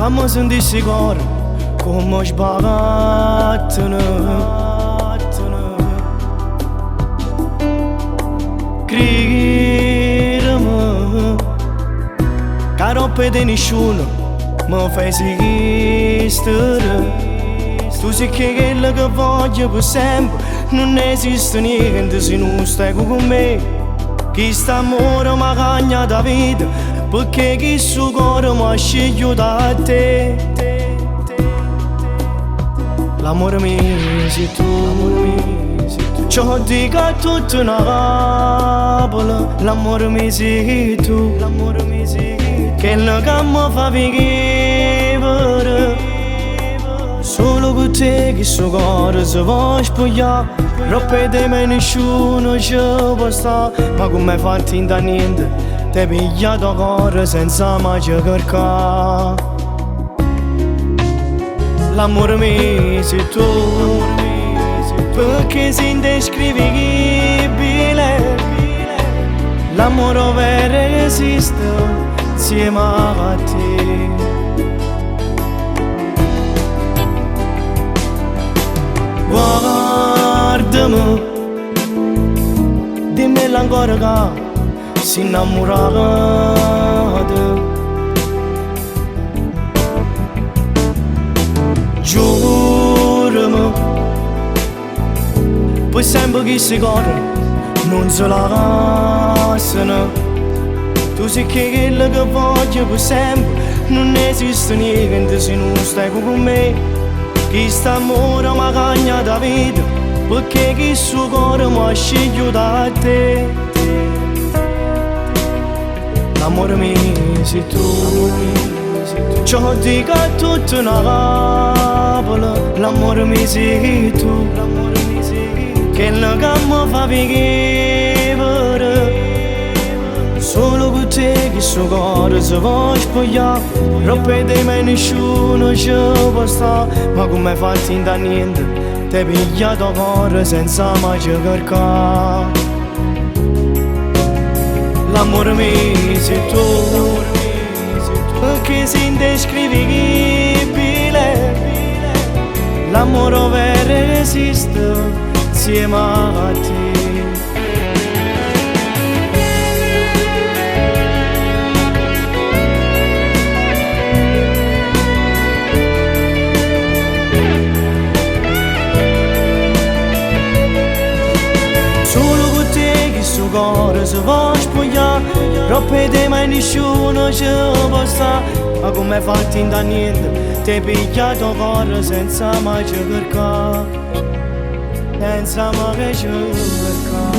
ma sunt sigur cum își bată-nă. Crede-mă, ca non vede nessuno mi fai esistere. Tu sei quella che voglio per sempre, non esiste niente se non stai con me. Chi sta amore mi cagna da vita, perché chi suo cuore mi sceglie da te. L'amore mio sei tu, ciò dico a tutta una favola. L'amore mio sei tu, quello che mi fa vivere. Solo con te che suo cuore si può spogliare. Troppo di me nessuno ci può stare. Ma come fatti da niente, ti pigliato cuore senza mai cercare. L'amore mio sei tu, perché sei indescrivibile. L'amore vero esiste insieme a te. Guardami, dimmelo ancora che sei innamorata. Giurami, per sempre che si corre non si lasciano. Tu sei quella che voglio per sempre, non esiste niente se non stai con me. Chi sta amore mi cagna da vita, perché chi suo cuore mi sceglie da te. L'amore mio sei tu, ciò dico a tutta una favola. L'amore mio sei tu, quello che mi fa vivere. Solo con te che suo cuore si può spogliare. Troppo di me nessuno ci può stare. Ma come fatti da niente, ti pigliato cuore senza mai cercare. L'amore mio sei tu, perché sei indescrivibile. L'amore vero esiste insieme a te. Suo cuore si può spogliare. Troppo di me nessuno ci può stare. Ma come fatti da niente, ti pigliato cuore senza mai cercare. Senza mai cercare.